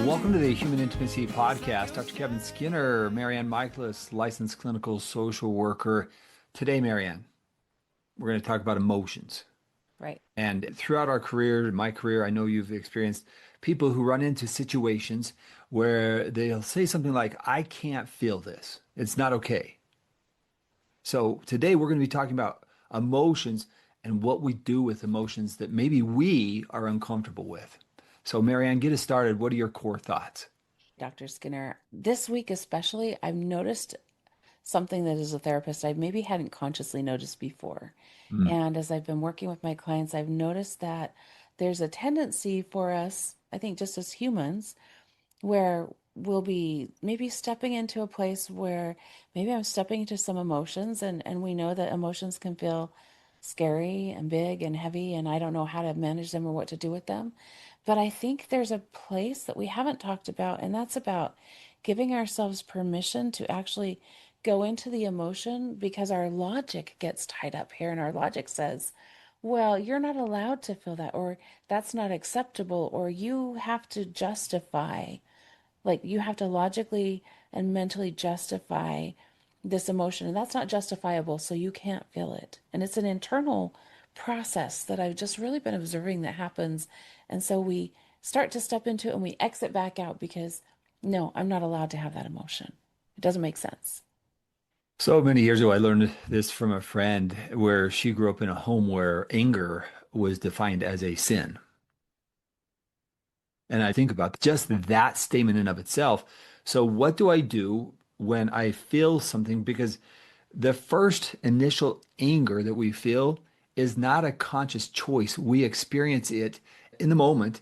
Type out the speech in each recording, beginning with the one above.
Welcome to the Human Intimacy Podcast. Dr. Kevin Skinner, MaryAnn Michaelis, licensed clinical social worker. Today, MaryAnn, we're going to talk about emotions. Right. And throughout our career, in my career, I know you've experienced people who run into situations where they'll say something like, I can't feel this. It's not okay. So today we're going to be talking about emotions and what we do with emotions that maybe we are uncomfortable with. So, MaryAnn, get us started. What are your core thoughts? Dr. Skinner, this week especially, I've noticed something that as a therapist I maybe hadn't consciously noticed before. Mm. And as I've been working with my clients, I've noticed that there's a tendency for us, I think just as humans, where we'll be maybe stepping into a place where maybe I'm stepping into some emotions and we know that emotions can feel scary and big and heavy and I don't know how to manage them or what to do with them. But I think there's a place that we haven't talked about, and that's about giving ourselves permission to actually go into the emotion because our logic gets tied up here and our logic says, well, you're not allowed to feel that, or that's not acceptable, or you have to justify, like you have to logically and mentally justify this emotion, and that's not justifiable, so you can't feel it. And it's an internal process that I've just really been observing that happens. And so we start to step into it and we exit back out because no, I'm not allowed to have that emotion. It doesn't make sense. So many years ago, I learned this from a friend where she grew up in a home where anger was defined as a sin. And I think about just that statement in of itself. So what do I do when I feel something? Because the first initial anger that we feel is not a conscious choice. We experience it in the moment.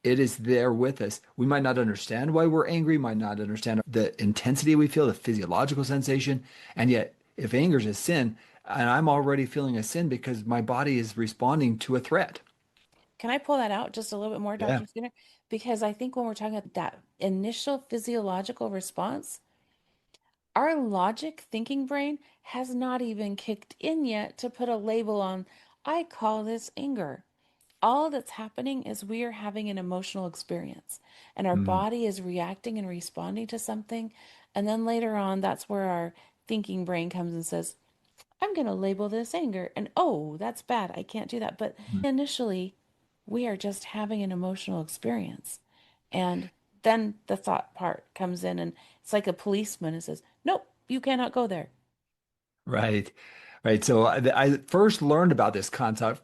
It is there with us. We might not understand why we're angry, might not understand the intensity we feel, the physiological sensation. And yet, if anger is a sin, and I'm already feeling a sin because my body is responding to a threat. Can I pull that out just a little bit more, Yeah. Dr. Skinner? Because I think when we're talking about that initial physiological response, our logic thinking brain has not even kicked in yet to put a label on, I call this anger. All that's happening is we are having an emotional experience and our Mm, body is reacting and responding to something. And then later on, that's where our thinking brain comes and says, I'm going to label this anger. And oh, that's bad. I can't do that. But mm. initially, we are just having an emotional experience. And then the thought part comes in, and it's like a policeman and says, nope, you cannot go there. Right. Right. So I first learned about this concept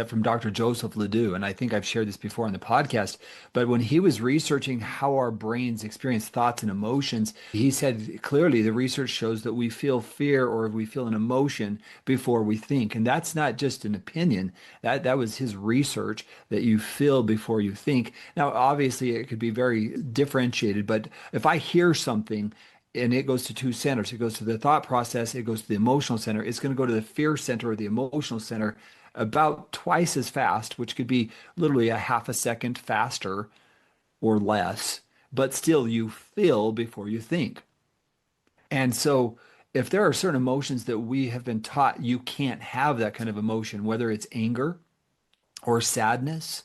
from Dr. Joseph Ledoux, and I think I've shared this before on the podcast. But when he was researching how our brains experience thoughts and emotions, he said clearly the research shows that we feel fear or we feel an emotion before we think. And that's not just an opinion. That was his research that you feel before you think. Now, obviously, it could be very differentiated, but if I hear something and it goes to two centers. It goes to the thought process, it goes to the emotional center. It's going to go to the fear center or the emotional center about twice as fast, which could be literally a half a second faster or less, but still you feel before you think. And so if there are certain emotions that we have been taught you can't have that kind of emotion, whether it's anger or sadness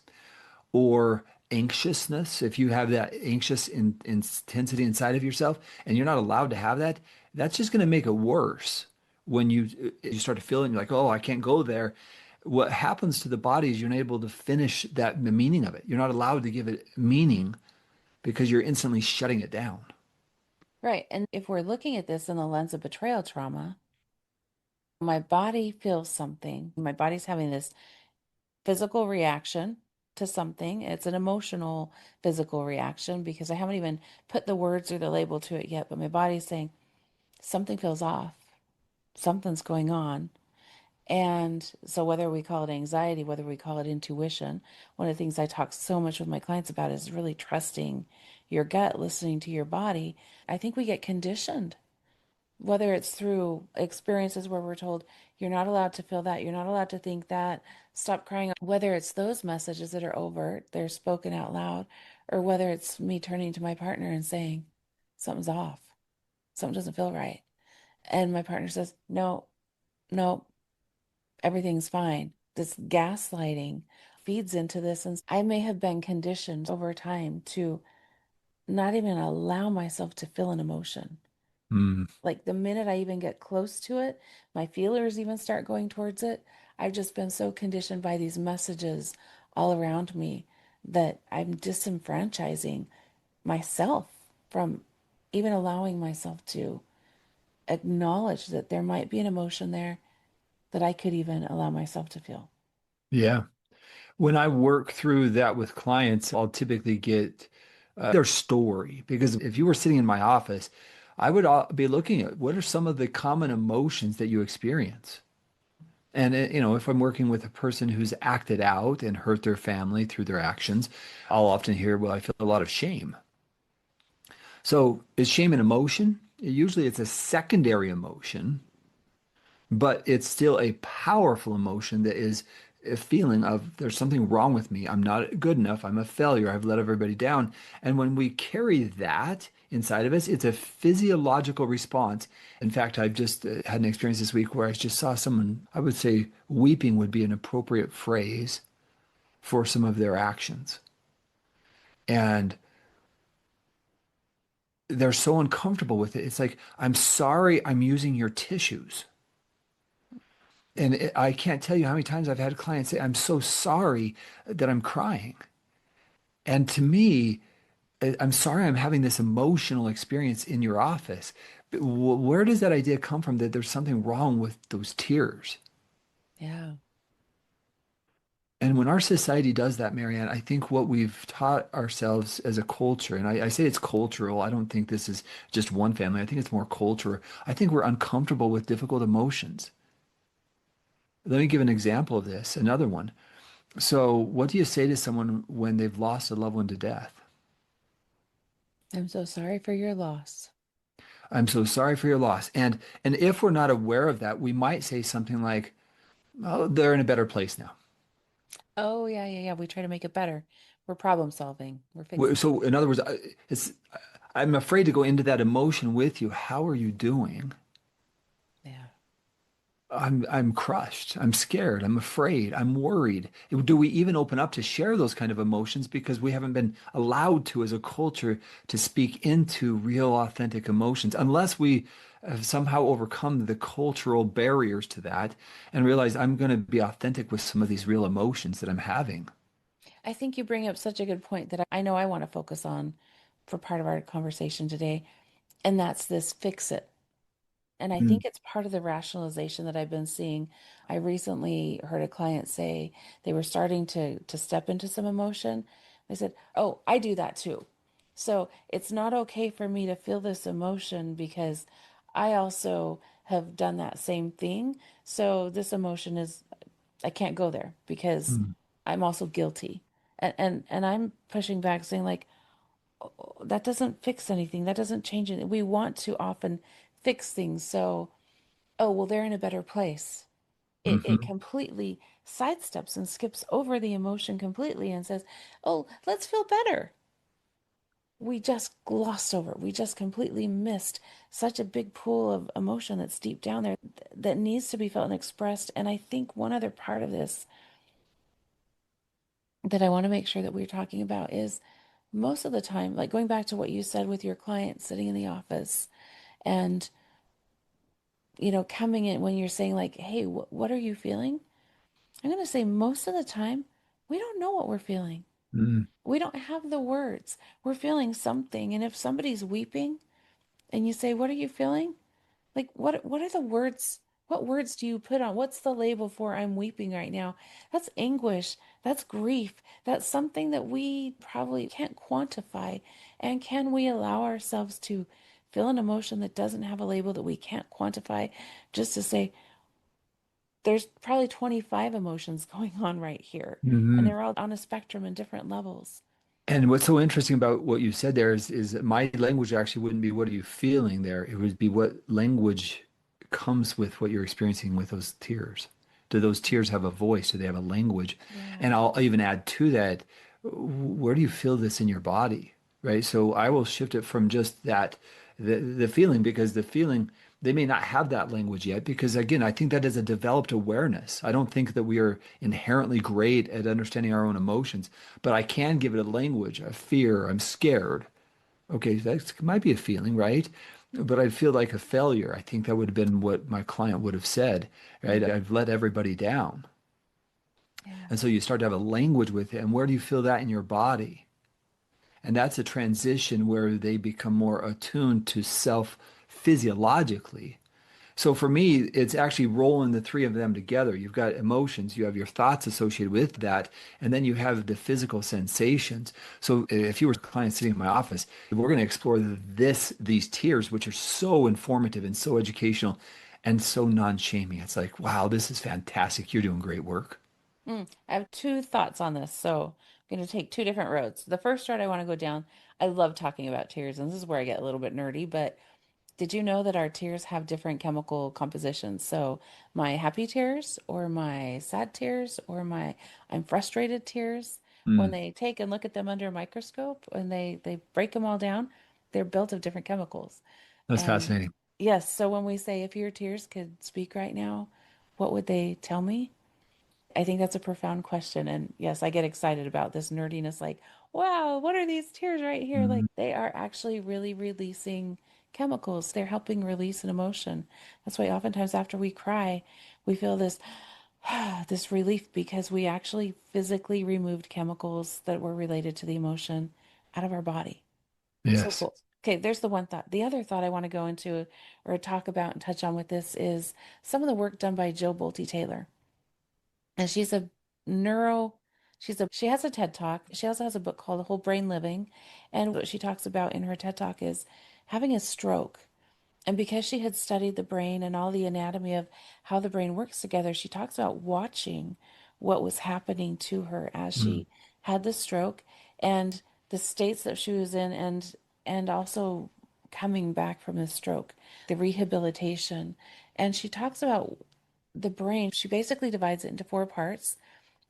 or anxiousness, if you have that intensity inside of yourself and you're not allowed to have that, that's just going to make it worse. When you start to feel it, and you're like, oh, I can't go there. What happens to the body is you're not able to finish the meaning of it. You're not allowed to give it meaning because you're instantly shutting it down. Right. And if we're looking at this in the lens of betrayal trauma, my body feels something. My body's having this physical reaction to something. It's an emotional physical reaction because I haven't even put the words or the label to it yet, but my body's saying something feels off, something's going on. And so, whether we call it anxiety, whether we call it intuition, one of the things I talk so much with my clients about is really trusting your gut, listening to your body. I think we get conditioned, whether it's through experiences where we're told, you're not allowed to feel that, you're not allowed to think that, stop crying, whether it's those messages that are overt, they're spoken out loud, or whether it's me turning to my partner and saying, something's off, something doesn't feel right. And my partner says, no, no, everything's fine. This gaslighting feeds into this. And I may have been conditioned over time to not even allow myself to feel an emotion. Mm, Like the minute I even get close to it, my feelers even start going towards it. I've just been so conditioned by these messages all around me that I'm disenfranchising myself from even allowing myself to acknowledge that there might be an emotion there that I could even allow myself to feel. yeah. When I work through that with clients, I'll typically get their story because if you were sitting in my office, I would be looking at what are some of the common emotions that you experience. And if I'm working with a person who's acted out and hurt their family through their actions, I'll often hear, well, I feel a lot of shame. So is shame an emotion? Usually it's a secondary emotion, but it's still a powerful emotion that is a feeling of there's something wrong with me. I'm not good enough. I'm a failure. I've let everybody down. And when we carry that inside of us, it's a physiological response. In fact, I've just had an experience this week where I just saw someone, I would say weeping would be an appropriate phrase for some of their actions. And they're so uncomfortable with it. It's like, I'm sorry I'm using your tissues. And I can't tell you how many times I've had clients say, I'm so sorry that I'm crying. And to me, I'm sorry I'm having this emotional experience in your office. But where does that idea come from that there's something wrong with those tears? Yeah. And when our society does that, MaryAnn, I think what we've taught ourselves as a culture, and I say it's cultural, I don't think this is just one family, I think it's more culture. I think we're uncomfortable with difficult emotions. Let me give an example of this, another one. So, what do you say to someone when they've lost a loved one to death? I'm so sorry for your loss. I'm so sorry for your loss. And if we're not aware of that, we might say something like, "Oh, they're in a better place now." Oh, yeah, yeah, yeah. We try to make it better. We're problem solving. We're fixing. So, in other words, it's I'm afraid to go into that emotion with you. How are you doing? Yeah. I'm crushed. I'm scared. I'm afraid. I'm worried. Do we even open up to share those kind of emotions because we haven't been allowed to as a culture to speak into real authentic emotions unless we have somehow overcome the cultural barriers to that and realize I'm going to be authentic with some of these real emotions that I'm having. I think you bring up such a good point that I know I want to focus on for part of our conversation today, and that's this fix it. And I Mm, think it's part of the rationalization that I've been seeing. I recently heard a client say they were starting to step into some emotion. They said, "Oh, I do that too." So it's not okay for me to feel this emotion because I also have done that same thing. So this emotion is, I can't go there because mm, I'm also guilty. And I'm pushing back saying like, "Oh, that doesn't fix anything. That doesn't change anything. We want to often fix things. So oh, well, they're in a better place. It mhm, completely sidesteps and skips over the emotion completely and says, oh, let's feel better. We just glossed over it. We just completely missed such a big pool of emotion that's deep down there that needs to be felt and expressed. And I think one other part of this that I want to make sure that we're talking about is most of the time, like going back to what you said with your client sitting in the office and, coming in when you're saying, like, hey, what are you feeling? I'm going to say most of the time, we don't know what we're feeling. mm, We don't have the words. We're feeling something. And if somebody's weeping and you say, what are you feeling? Like, what are the words? What words do you put on? What's the label for I'm weeping right now? That's anguish. That's grief. That's something that we probably can't quantify. And can we allow ourselves to feel an emotion that doesn't have a label that we can't quantify just to say, there's probably 25 emotions going on right here, and mhm. they're all on a spectrum in different levels. And what's so interesting about what you said there is that my language actually wouldn't be what are you feeling there? It would be what language comes with what you're experiencing with those tears. Do those tears have a voice? Do they have a language? Yeah. And I'll even add to that, where do you feel this in your body? Right? So I will shift it from just that the feeling because the feeling they may not have that language yet because again, I think that is a developed awareness. I don't think that we are inherently great at understanding our own emotions, but I can give it a language, a fear, I'm scared. Okay, that might be a feeling, right? But I'd feel like a failure. I think that would have been what my client would have said, right? Mm, I've let everybody down. yeah. And so you start to have a language with it. And where do you feel that in your body? And that's a transition where they become more attuned to self physiologically. So for me, it's actually rolling the three of them together. You've got emotions, you have your thoughts associated with that, and then you have the physical sensations. So if you were a client sitting in my office, we're going to explore these tiers, which are so informative and so educational and so non-shaming. It's like, wow, this is fantastic. You're doing great work. I have two thoughts on this. So I'm going to take two different roads. The first road I want to go down, I love talking about tears, and this is where I get a little bit nerdy, but did you know that our tears have different chemical compositions? So my happy tears or my sad tears or my I'm frustrated tears, when Mm, they take and look at them under a microscope and they break them all down, they're built of different chemicals. that's And fascinating. yes, so when we say if your tears could speak right now, what would they tell me? I think that's a profound question. And yes, I get excited about this nerdiness. Like, wow, what are these tears right here? Like, Mhm. they are actually really releasing chemicals. They're helping release an emotion. That's why oftentimes after we cry, we feel this this relief because we actually physically removed chemicals that were related to the emotion out of our body. So Yes. cool. Okay, there's the one thought. The other thought I want to go into or talk about and touch on with this is some of the work done by Jill Bolte Taylor, and she's a neuro she has a TED Talk. She also has a book called Whole Brain Living. And what she talks about in her TED Talk is having a stroke. And because she had studied the brain and all the anatomy of how the brain works together, she talks about watching what was happening to her as Mm, she had the stroke and the states that she was in, and also coming back from the stroke, the rehabilitation. And she talks about the brain. She basically divides it into four parts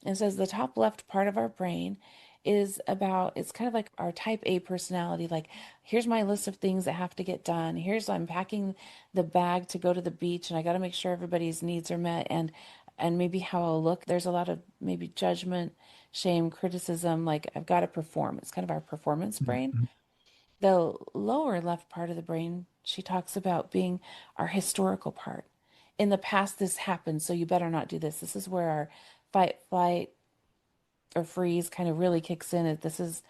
and says the top left part of our brain is about, it's kind of like our type A personality. Like, here's my list of things that have to get done. Here's, I'm packing the bag to go to the beach and I got to make sure everybody's needs are met, and maybe how I'll look. There's a lot of maybe judgment, shame, criticism. Like, I've got to perform. It's kind of our performance mm, brain. mm, The lower left part of the brain, she talks about being our historical part. In the past, this happened, so you better not do this. This is where our fight, flight, or freeze kind of really kicks in. This is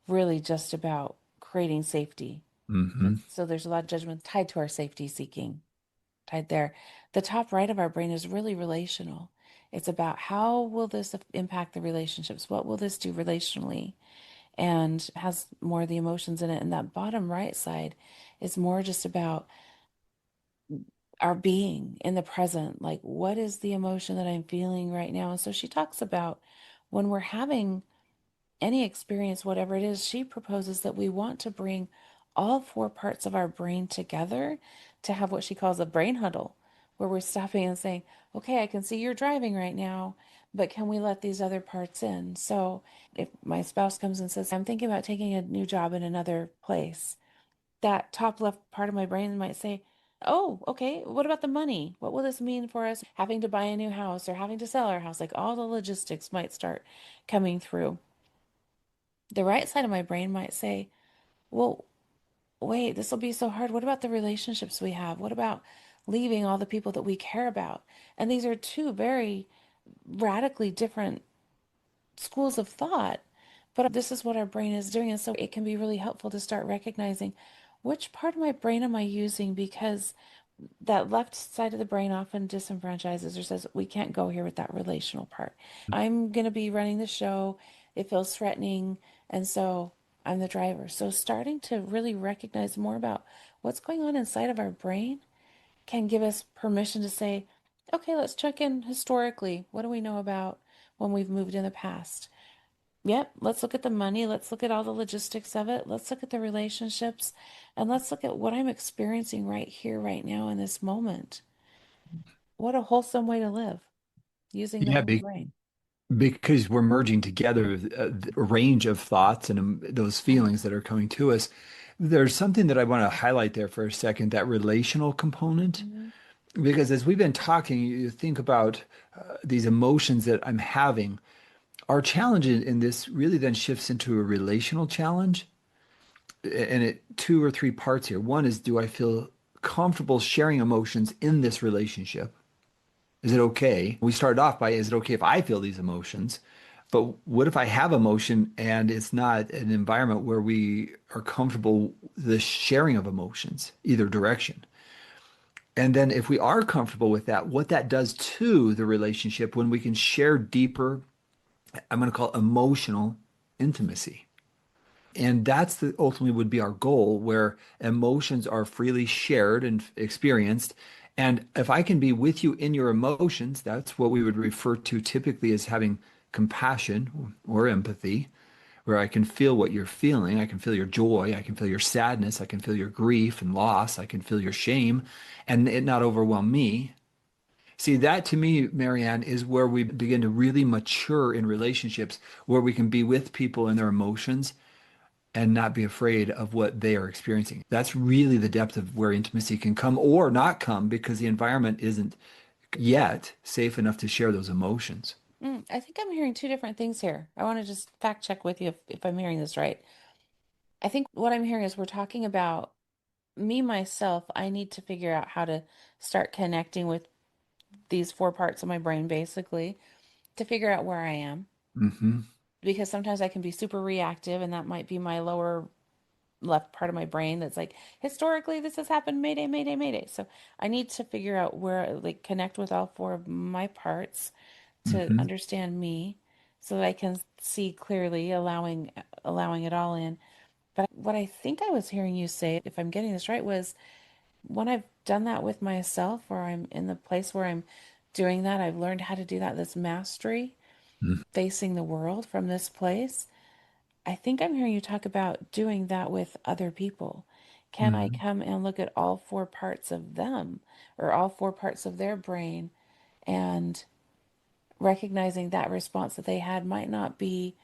really just about creating safety. And mhm. so there's a lot of judgment tied to our safety seeking, tied there. The top right of our brain is really relational. It's about how will this impact the relationships? What will this do relationally? And has more of the emotions in it. And that bottom right side is more just about our being in the present. Like, what is the emotion that I'm feeling right now? And so she talks about when we're having any experience, whatever it is, she proposes that we want to bring all four parts of our brain together to have what she calls a brain huddle, where we're stopping and saying, okay, I can see you're driving right now, but can we let these other parts in? So if my spouse comes and says, I'm thinking about taking a new job in another place, that top left part of my brain might say, oh, okay, what about the money? What will this mean for us having to buy a new house or having to sell our house? Like, all the logistics might start coming through. The right side of my brain might say, well, wait, this will be so hard. What about the relationships we have? What about leaving all the people that we care about? And these are two very radically different schools of thought. But this is what our brain is doing. And so it can be really helpful to start recognizing which part of my brain am I using, because that left side of the brain often disenfranchises or says, we can't go here with that relational part. I'm going to be running the show. It feels threatening. And so I'm the driver. So starting to really recognize more about what's going on inside of our brain can give us permission to say, okay, let's check in historically. What do we know about when we've moved in the past? Yep, let's look at the money. Let's look at all the logistics of it. Let's look at the relationships. And let's look at what I'm experiencing right here, right now, in this moment. What a wholesome way to live using the Yeah, whole brain. because we're merging together a range of thoughts and those feelings that are coming to us. There's something that I want to highlight there for a second, that relational component. Mhm. Because as we've been talking, you think about these emotions that I'm having. Our challenge in this really then shifts into a relational challenge. and it two or three parts here. One is, do I feel comfortable sharing emotions in this relationship? Is it okay? We started off by, is it okay if I feel these emotions? But what if I have emotion and it's not an environment where we are comfortable the sharing of emotions, either direction? And then if we are comfortable with that, what that does to the relationship when we can share deeper, I'm going to call it emotional intimacy. And that's the ultimately would be our goal, where emotions are freely shared and experienced. And if I can be with you in your emotions, that's what we would refer to typically as having compassion or empathy, where I can feel what you're feeling. I can feel your joy. I can feel your sadness. I can feel your grief and loss. I can feel your shame, and it not overwhelm me. See, that to me, Marianne, is where we begin to really mature in relationships, where we can be with people in their emotions and not be afraid of what they are experiencing. That's really the depth of where intimacy can come or not come because the environment isn't yet safe enough to share those emotions. I think I'm hearing two different things here. I want to just fact check with you if I'm hearing this right. I think what I'm hearing is we're talking about me, myself. I need to figure out how to start connecting with these four parts of my brain, basically, to figure out where I am. Hmm. Because sometimes I can be super reactive, and that might be my lower left part of my brain that's like, historically, this has happened, mayday, mayday, mayday. So I need to figure out where, like, connect with all four of my parts to Hmm. understand me so that I can see clearly, allowing it all in. But what I think I was hearing you say, if I'm getting this right, was when I've done that with myself, or I'm in the place where I'm doing that, I've learned how to do that, this mastery, facing the world from this place. I think I'm hearing you talk about doing that with other people. Can I Hmm. come and look at all four parts of them or all four parts of their brain, and recognizing that response that they had might not be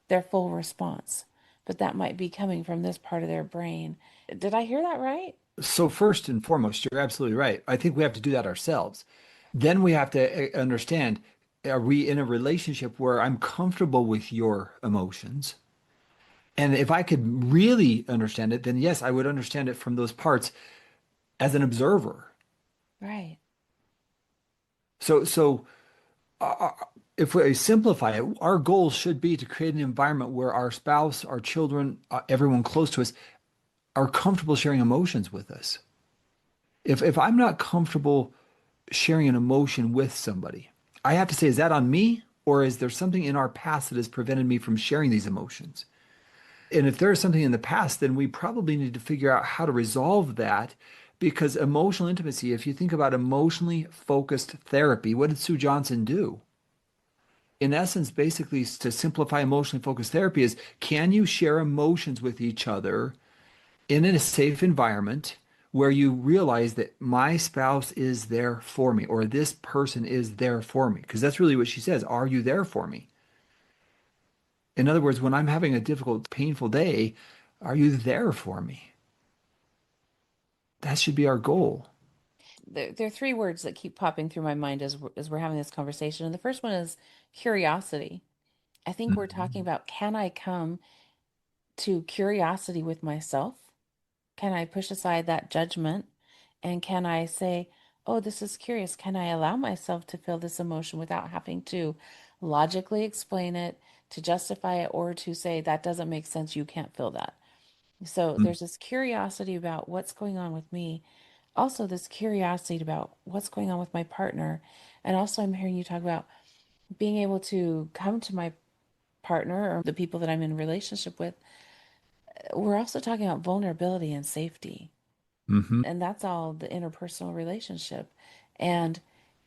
their full response, but that might be coming from this part of their brain. Did I hear that right? So first and foremost, you're absolutely right. I think we have to do that ourselves. Then we have to understand, are we in a relationship where I'm comfortable with your emotions? And if I could really understand it, then yes, I would understand it from those parts as an observer. Right. So uh, if we simplify it, our goal should be to create an environment where our spouse, our children, everyone close to us are comfortable sharing emotions with us. If I'm not comfortable sharing an emotion with somebody, I have to say, is that on me? Or is there something in our past that has prevented me from sharing these emotions? And if there is something in the past, then we probably need to figure out how to resolve that because emotional intimacy, if you think about emotionally focused therapy, what did Sue Johnson do? In essence, basically, to simplify emotionally focused therapy is, can you share emotions with each other in a safe environment where you realize that my spouse is there for me or this person is there for me? Because that's really what she says. Are you there for me? In other words, when I'm having a difficult, painful day, are you there for me? That should be our goal. There are three words that keep popping through my mind as we're having this conversation. And the first one is curiosity. I think we're talking Mhm. about, can I come to curiosity with myself? Can I push aside that judgment? And can I say, oh, this is curious. Can I allow myself to feel this emotion without having to logically explain it, to justify it, or to say, that doesn't make sense. You can't feel that. So there's this curiosity about what's going on with me. Also, this curiosity about what's going on with my partner. And also, I'm hearing you talk about being able to come to my partner or the people that I'm in a relationship with. We're also talking about vulnerability and safety. Hmm. And that's all the interpersonal relationship. And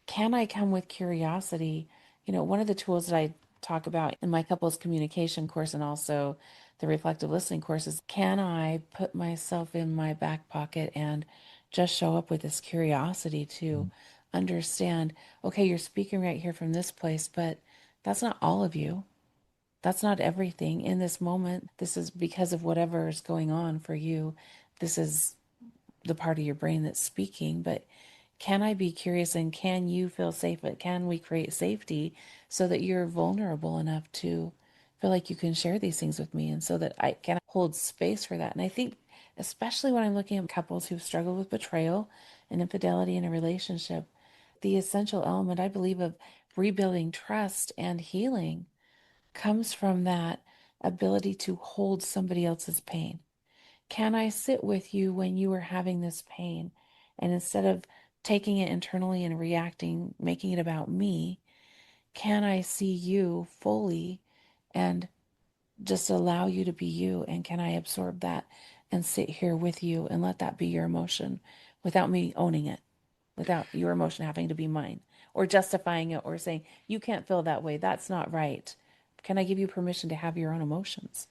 can I come with curiosity? One of the tools that I talk about in my couples communication course and also the reflective listening course is, can I put myself in my back pocket and just show up with this curiosity to understand, okay, you're speaking right here from this place, but that's not all of you. That's not everything in this moment. This is because of whatever is going on for you. This is the part of your brain that's speaking, but can I be curious and can you feel safe? But can we create safety so that you're vulnerable enough to feel like you can share these things with me and so that I can hold space for that. And I think, especially when I'm looking at couples who've struggled with betrayal and infidelity in a relationship, the essential element, I believe, of rebuilding trust and healing comes from that ability to hold somebody else's pain. Can I sit with you when you are having this pain? And instead of taking it internally and reacting, making it about me, can I see you fully and just allow you to be you? And can I absorb that and sit here with you and let that be your emotion without me owning it, without your emotion having to be mine or justifying it or saying, you can't feel that way. That's not right. Can I give you permission to have your own emotions?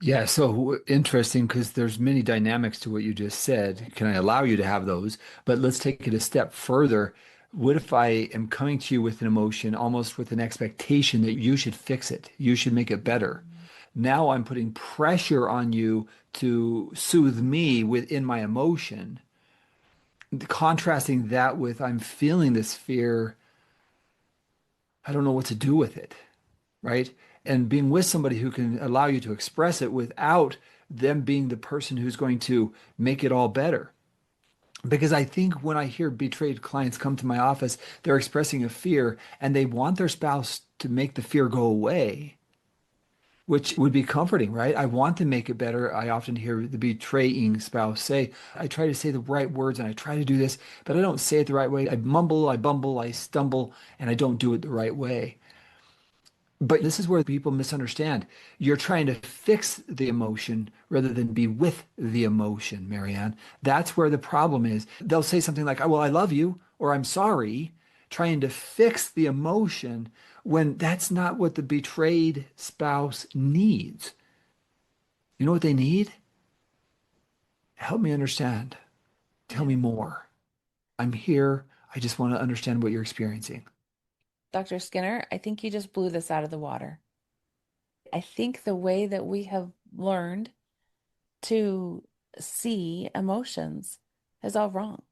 Yeah, so interesting because there's many dynamics to what you just said. Can I allow you to have those? But let's take it a step further. What if I am coming to you with an emotion, almost with an expectation that you should fix it, you should make it better? Now I'm putting pressure on you to soothe me within my emotion, contrasting that with I'm feeling this fear. I don't know what to do with it, right? And being with somebody who can allow you to express it without them being the person who's going to make it all better. Because I think when I hear betrayed clients come to my office, they're expressing a fear and they want their spouse to make the fear go away, which would be comforting, right? I want to make it better. I often hear the betraying spouse say, I try to say the right words and I try to do this, but I don't say it the right way. I mumble, I bumble, I stumble, and I don't do it the right way. But this is where people misunderstand. You're trying to fix the emotion rather than be with the emotion, MaryAnn. That's where the problem is. They'll say something like, "Oh, well, I love you," or "I'm sorry," trying to fix the emotion when that's not what the betrayed spouse needs. You know what they need? Help me understand. Tell Yeah. me more. I'm here. I just want to understand what you're experiencing. Dr. Skinner, I think you just blew this out of the water. I think the way that we have learned to see emotions is all wrong.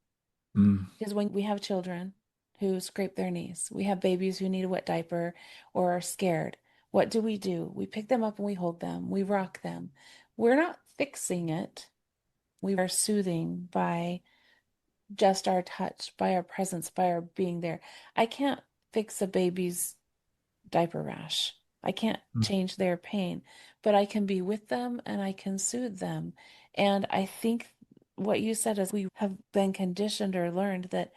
Mm, Because when we have children who scrape their knees, we have babies who need a wet diaper or are scared. What do? We pick them up and we hold them, we rock them. We're not fixing it. We are soothing by just our touch, by our presence, by our being there. I can't fix a baby's diaper rash. I can't mm, change their pain, but I can be with them and I can soothe them. And I think what you said is we have been conditioned or learned that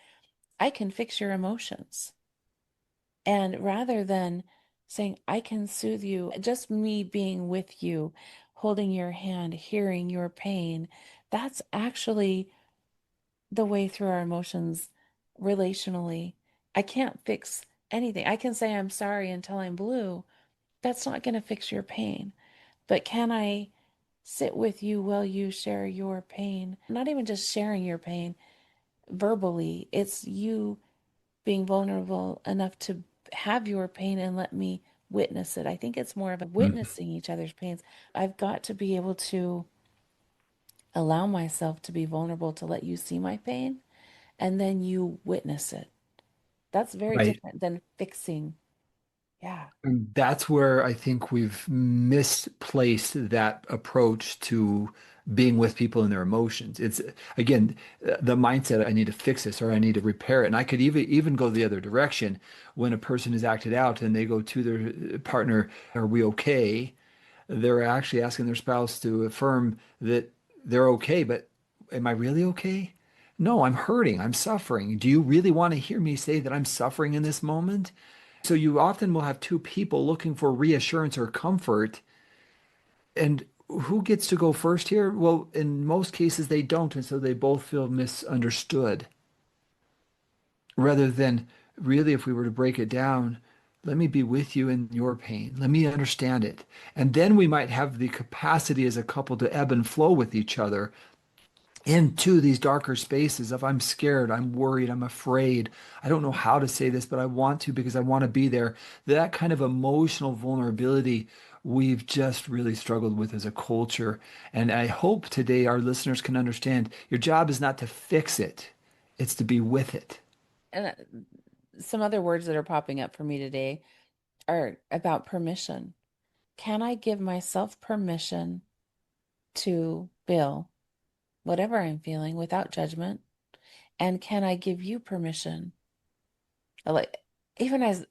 I can fix your emotions. And rather than saying, I can soothe you, just me being with you, holding your hand, hearing your pain, that's actually the way through our emotions relationally. I can't fix anything. I can say I'm sorry until I'm blue. That's not going to fix your pain. But can I sit with you while you share your pain? Not even just sharing your pain verbally, it's you being vulnerable enough to have your pain and let me witness it. I think it's more of a mm. witnessing each other's pains. I've got to be able to allow myself to be vulnerable to let you see my pain and then you witness it. That's very Right. different than fixing. Yeah. And that's where I think we've misplaced that approach to being with people and their emotions. It's again the mindset I need to fix this or I need to repair it. And I could even go the other direction when a person is acted out and they go to their partner, "Are we okay?" They're actually asking their spouse to affirm that they're okay, but am I really okay? No, I'm hurting. I'm suffering. Do you really want to hear me say that I'm suffering in this moment? So you often will have two people looking for reassurance or comfort. And who gets to go first here? Well, in most cases, they don't. And so they both feel misunderstood. Rather than really, if we were to break it down, let me be with you in your pain. Let me understand it. And then we might have the capacity as a couple to ebb and flow with each other into these darker spaces of I'm scared, I'm worried, I'm afraid. I don't know how to say this, but I want to because I want to be there. That kind of emotional vulnerability we've just really struggled with as a culture. And I hope today our listeners can understand your job is not to fix it, it's to be with it. And some other words that are popping up for me today are about permission. Can I give myself permission to feel whatever I'm feeling without judgment? And can I give you permission? Like, even as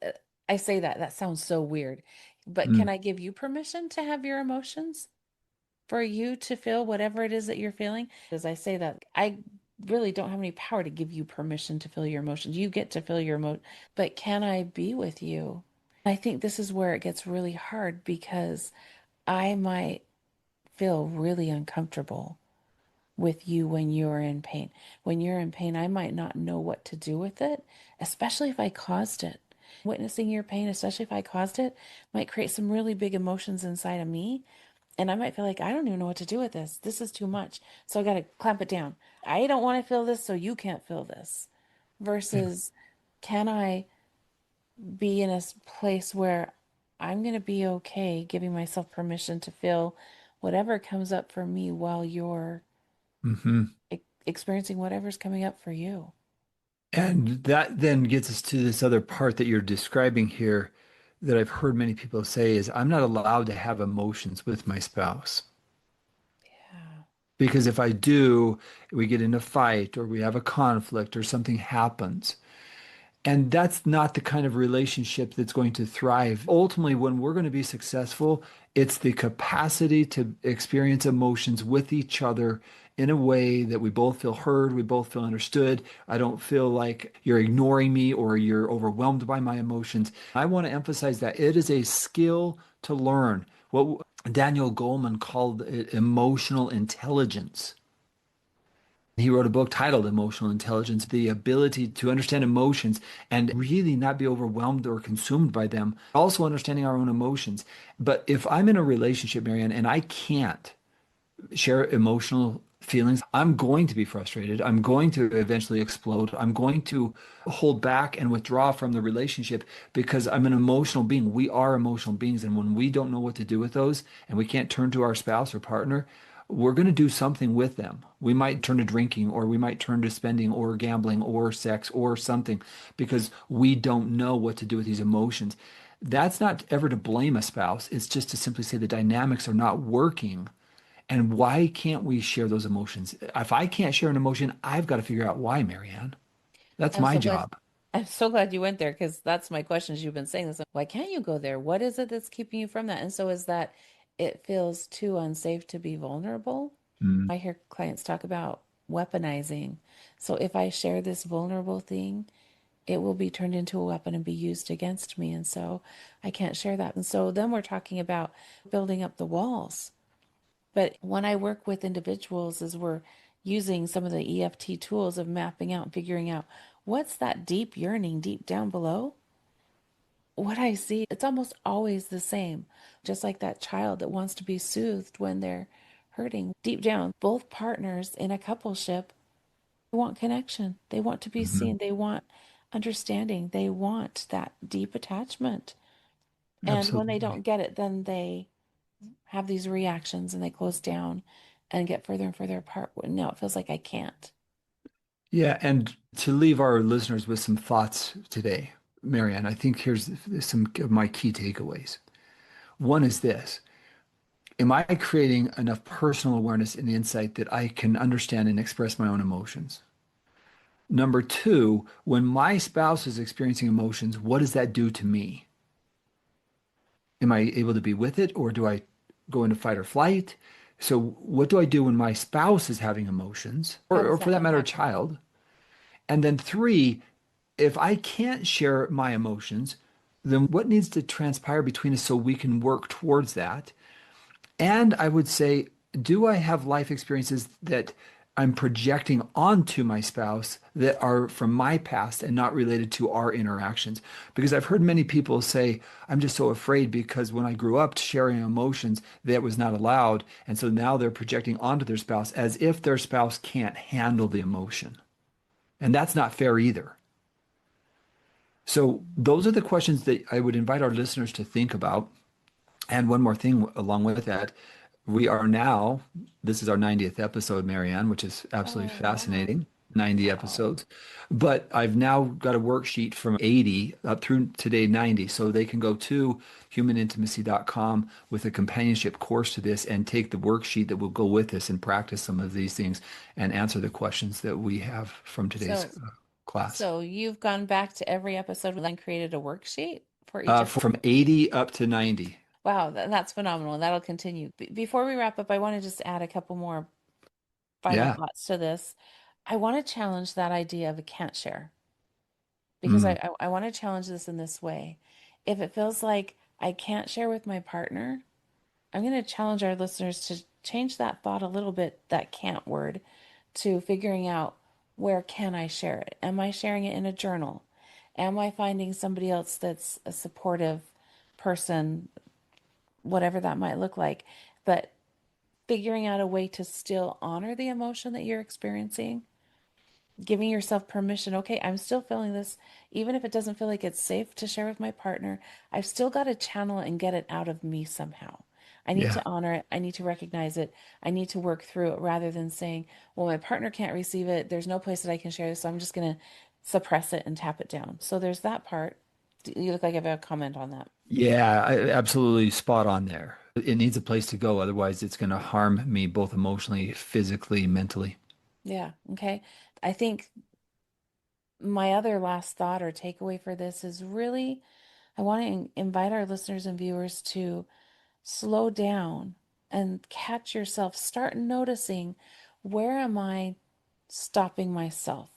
I say that, that sounds so weird. But can Mm, I give you permission to have your emotions? For you to feel whatever it is that you're feeling? As I say that, I really don't have any power to give you permission to feel your emotions. You get to feel your emotion, but can I be with you? I think this is where it gets really hard because I might feel really uncomfortable with you when you're in pain. When you're in pain, I might not know what to do with it, especially if I caused it. Witnessing your pain, especially if I caused it, might create some really big emotions inside of me. And I might feel like I don't even know what to do with this. This is too much. So I got to clamp it down. I don't want to feel this, so you can't feel this. yeah. Versus, can I be in a place where I'm going to be okay giving myself permission to feel whatever comes up for me while you're Hmm. experiencing whatever's coming up for you. And that then gets us to this other part that you're describing here that I've heard many people say is I'm not allowed to have emotions with my spouse. Yeah. Because if I do, we get in a fight or we have a conflict or something happens. And that's not the kind of relationship that's going to thrive. Ultimately, when we're going to be successful, it's the capacity to experience emotions with each other in a way that we both feel heard, we both feel understood. I don't feel like you're ignoring me or you're overwhelmed by my emotions. I want to emphasize that it is a skill to learn. What Daniel Goleman called it emotional intelligence. He wrote a book titled Emotional Intelligence, the ability to understand emotions and really not be overwhelmed or consumed by them. Also understanding our own emotions. But if I'm in a relationship, Marianne, and I can't share emotional feelings, I'm going to be frustrated. I'm going to eventually explode. I'm going to hold back and withdraw from the relationship because I'm an emotional being. We are emotional beings. And when we don't know what to do with those and we can't turn to our spouse or partner, we're going to do something with them. We might turn to drinking or we might turn to spending or gambling or sex or something because we don't know what to do with these emotions. That's not ever to blame a spouse. It's just to simply say the dynamics are not working and why can't we share those emotions? If I can't share an emotion, I've got to figure out why, Marianne. That's I'm my so glad. job. I'm so glad you went there because that's my question as you've been saying this. Why can't you go there? What is it that's keeping you from that? And so is that it feels too unsafe to be vulnerable? Mm, I hear clients talk about weaponizing. So if I share this vulnerable thing, it will be turned into a weapon and be used against me. And so I can't share that. And so then we're talking about building up the walls. But when I work with individuals, as we're using some of the EFT tools of mapping out and figuring out what's that deep yearning deep down below, what I see, it's almost always the same. Just like that child that wants to be soothed when they're hurting. Deep down, both partners in a coupleship want connection. They want to be mhm. seen. They want understanding. They want that deep attachment. And when they Absolutely. don't get it, then they have these reactions and they close down and get further and further apart. Now it feels like I can't. Yeah, and to leave our listeners with some thoughts today, Marianne, I think here's some of my key takeaways. One is this. Am I creating enough personal awareness and insight that I can understand and express my own emotions? Number two, when my spouse is experiencing emotions, what does that do to me? Am I able to be with it or do I go into fight or flight? So, what do I do when my spouse is having emotions, How or does for that that matter, a impact me? child? And then three, if I can't share my emotions, then what needs to transpire between us so we can work towards that? And I would say, do I have life experiences that I'm projecting onto my spouse that are from my past and not related to our interactions? Because I've heard many people say, I'm just so afraid because when I grew up sharing emotions, that was not allowed. And so now they're projecting onto their spouse as if their spouse can't handle the emotion. And that's not fair either. So those are the questions that I would invite our listeners to think about. And one more thing along with that, we are now, this is our 90th episode, Marianne, which is absolutely Oh, wow. fascinating. 90 Wow. episodes. But I've now got a worksheet from 80 up through today 90. So they can go to humanintimacy.com with a companionship course to this and take the worksheet that will go with this and practice some of these things and answer the questions that we have from today's So, class. so you've gone back to every episode and created a worksheet for each From episode? 80 up to 90. Wow, that's phenomenal. That'll continue. Before we wrap up, I want to just add a couple more final Yeah. thoughts to this. I want to challenge that idea of a can't share because Mm, I want to challenge this in this way. If it feels like I can't share with my partner, I'm going to challenge our listeners to change that thought a little bit, that can't word, to figuring out where can I share it? Am I sharing it in a journal? Am I finding somebody else that's a supportive person, whatever that might look like? But figuring out a way to still honor the emotion that you're experiencing, giving yourself permission. Okay, I'm still feeling this, even if it doesn't feel like it's safe to share with my partner. I've still got to channel it and get it out of me somehow. I need yeah. to honor it. I need to recognize it. I need to work through it rather than saying, well, my partner can't receive it. There's no place that I can share this. So I'm just going to suppress it and tap it down. So there's that part. You look like you have a comment on that. Yeah, absolutely spot on there. It needs a place to go. Otherwise, it's going to harm me both emotionally, physically, mentally. Yeah. Okay. I think my other last thought or takeaway for this is really, I want to invite our listeners and viewers to slow down and catch yourself. Start noticing, where am I stopping myself?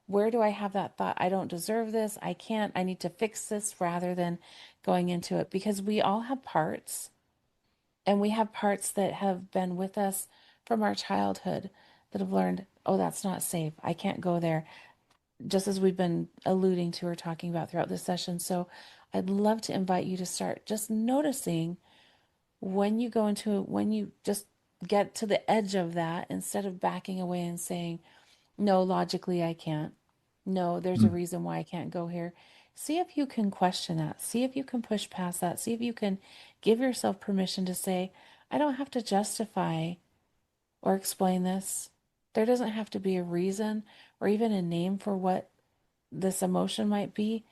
Where do I have that thought? I don't deserve this. I can't. I need to fix this rather than going into it, because we all have parts, and we have parts that have been with us from our childhood that have learned, oh, that's not safe. I can't go there, just as we've been alluding to or talking about throughout this session. So I'd love to invite you to start just noticing when you just get to the edge of that, instead of backing away and saying, no, logically I can't. No, there's a Mm, reason why I can't go here. See if you can question that. See if you can push past that. See if you can give yourself permission to say, I don't have to justify or explain this. There doesn't have to be a reason or even a name for what this emotion might be.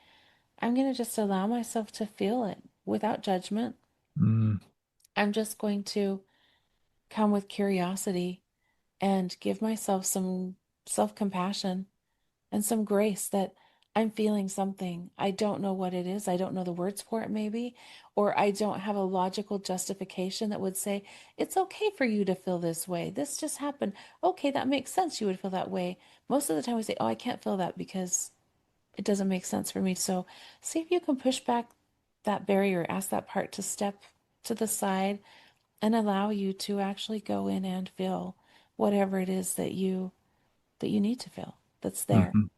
I'm going to just allow myself to feel it without judgment. mm, I'm just going to come with curiosity and give myself some self compassion and some grace that I'm feeling something. I don't know what it is. I don't know the words for it, maybe, or I don't have a logical justification that would say, it's okay for you to feel this way. This just happened. Okay, that makes sense. You would feel that way. Most of the time, we say, oh, I can't feel that because it doesn't make sense for me. So see if you can push back that barrier, ask that part to step to the side and allow you to actually go in and feel whatever it is that you need to feel that's there. mhm.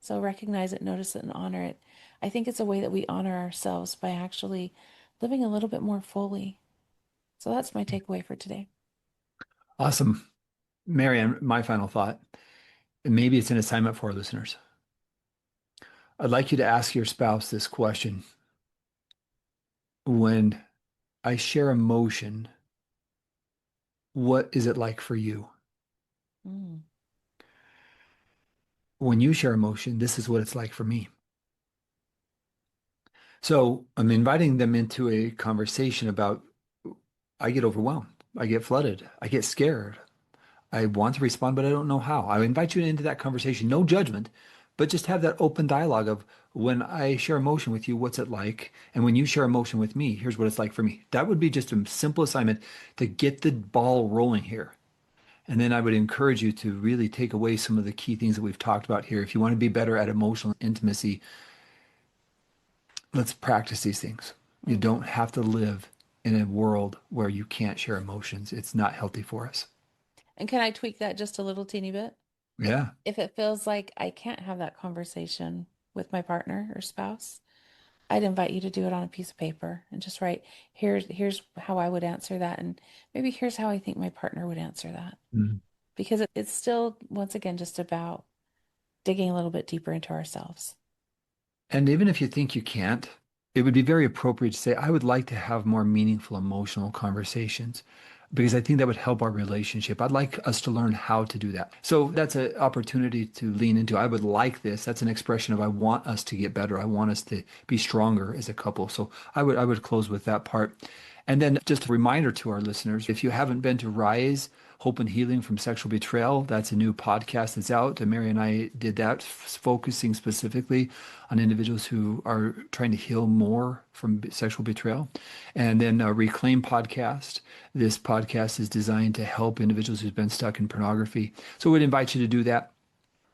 So recognize it, notice it, and honor it. I think it's a way that we honor ourselves by actually living a little bit more fully. So that's my takeaway for today. Awesome. Marianne, my final thought, and maybe it's an assignment for our listeners. I'd like you to ask your spouse this question. When I share emotion, what is it like for you? Mm, When you share emotion, this is what it's like for me. So I'm inviting them into a conversation about I get overwhelmed, I get flooded, I get scared. I want to respond, but I don't know how. I invite you into that conversation, no judgment, but just have that open dialogue of when I share emotion with you, what's it like? And when you share emotion with me, here's what it's like for me. That would be just a simple assignment to get the ball rolling here. And then I would encourage you to really take away some of the key things that we've talked about here. If you want to be better at emotional intimacy, let's practice these things. You mm. don't have to live in a world where you can't share emotions. It's not healthy for us. And can I tweak that just a little teeny bit? Yeah. If it feels like I can't have that conversation with my partner or spouse, I'd invite you to do it on a piece of paper and just write, here's how I would answer that, and maybe here's how I think my partner would answer that. Mm. Because it's still, once again, just about digging a little bit deeper into ourselves. And even if you think you can't, it would be very appropriate to say, I would like to have more meaningful emotional conversations. because I think that would help our relationship. I'd like us to learn how to do that. So that's an opportunity to lean into. I would like this. That's an expression of I want us to get better. I want us to be stronger as a couple. So I would close with that part. And then just a reminder to our listeners, if you haven't been to Rise, Hope and Healing from Sexual Betrayal, that's a new podcast that's out. And Mary and I did that, focusing specifically on individuals who are trying to heal more from sexual betrayal. And then Reclaim podcast. This podcast is designed to help individuals who've been stuck in pornography. So we'd invite you to do that.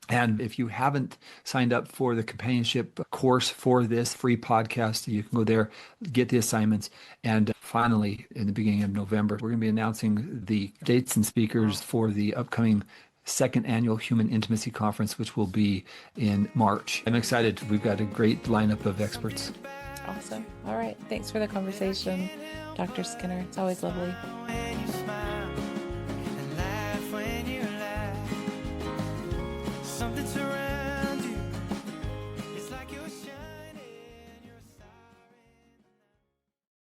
And if you haven't signed up for the companionship course for this free podcast, you can go there, get the assignments. And finally, in the beginning of November, we're going to be announcing the dates and speakers for the upcoming second annual Human Intimacy Conference, which will be in March. I'm excited. We've got a great lineup of experts. Awesome. All right. Thanks for the conversation, Dr. Skinner. It's always lovely. Something to